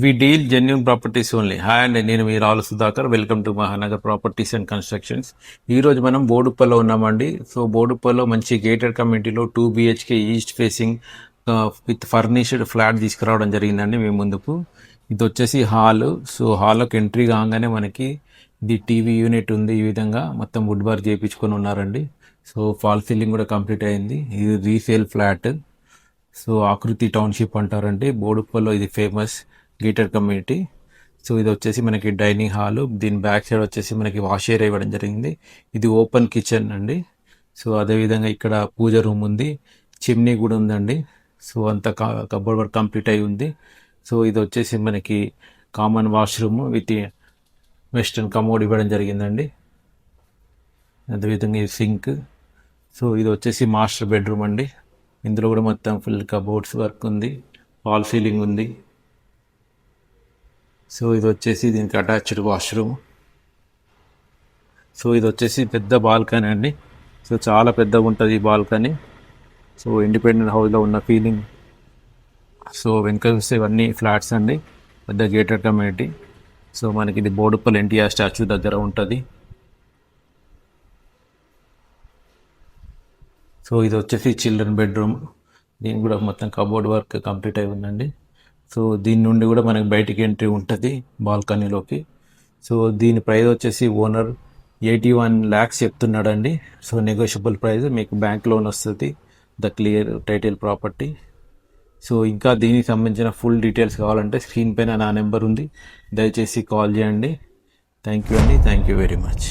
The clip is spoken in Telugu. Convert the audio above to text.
వి deal genuine properties only. Hi అండి, నేను మీ Ravula Sudhakar. Welcome to Mahanagar properties and constructions. ఈరోజు మనం బోడుప్పల్లో ఉన్నామండి. సో బోడుప్పల్లో మంచి గేటెడ్ కమ్యూనిటీలో 2 BHK east facing with furnished flat తీసుకురావడం జరిగిందండి మీ ముందుకు. ఇది వచ్చేసి హాల్. సో హాల్లోకి ఎంట్రీ కాగానే మనకి ఇది టీవీ యూనిట్ ఉంది. ఈ విధంగా మొత్తం వుడ్ వర్క్ చేయించుకొని ఉన్నారండి. సో ఫాల్ సీలింగ్ కూడా కంప్లీట్ అయింది. ఇది రీసేల్ ఫ్లాట్. సో ఆకృతి టౌన్షిప్ అంటారండి. బోడుప్పల్లో ఇది ఫేమస్ గేటెడ్ కమ్యూనిటీ. సో ఇది వచ్చేసి మనకి డైనింగ్ హాల్. దీని బ్యాక్ సైడ్ వచ్చేసి మనకి వాష్ ఏరియా ఇవ్వడం జరిగింది. ఇది ఓపెన్ కిచెన్ అండి. సో అదేవిధంగా ఇక్కడ పూజ రూమ్ ఉంది, చిమ్నీ కూడా ఉందండి. సో అంతా కబోర్డ్ వర్క్ కంప్లీట్ అయి ఉంది. సో ఇది వచ్చేసి మనకి common washroom with western commode ఇవ్వడం జరిగిందండి. అదేవిధంగా ఇది సింక్. సో ఇది వచ్చేసి మాస్టర్ బెడ్రూమ్ అండి. ఇందులో కూడా మొత్తం ఫుల్ కబోర్డ్స్ వర్క్ ఉంది, ఫాల్ సీలింగ్ ఉంది. సో ఇది వచ్చేసి దీనికి అటాచ్డ్ వాష్రూమ్. సో ఇది వచ్చేసి పెద్ద బాల్కనీ అండి. సో చాలా పెద్దగా ఉంటుంది ఈ బాల్కనీ. సో ఇండిపెండెంట్ హౌస్లో ఉన్న ఫీలింగ్. సో వెనక చూస్తే ఇవన్నీ ఫ్లాట్స్ అండి, పెద్ద గేటెడ్ కమ్యూనిటీ. సో మనకి ఇది బోడుప్పల్ ఎన్టీఆర్ స్టాచ్యూ దగ్గర ఉంటుంది. సో ఇది వచ్చేసి చిల్డ్రన్ బెడ్రూమ్. దీని కూడా మొత్తం కబోర్డ్ వర్క్ కంప్లీట్ అయి ఉందండి. సో దీని నుండి కూడా మనకి బయటికి ఎంట్రీ ఉంటుంది బాల్కనీలోకి. సో దీని ప్రైస్ వచ్చేసి ఓనర్ 81 lakhs చెప్తున్నాడండి. సో నెగోషియబుల్ ప్రైస్, మీకు బ్యాంక్ లోన్ వస్తుంది, the clear title property. So ఇంకా దీనికి సంబంధించిన ఫుల్ డీటెయిల్స్ కావాలంటే స్క్రీన్ పైన నా నెంబర్ ఉంది, దయచేసి కాల్ చేయండి. థ్యాంక్ యూ అండి, థ్యాంక్ యూ వెరీ మచ్.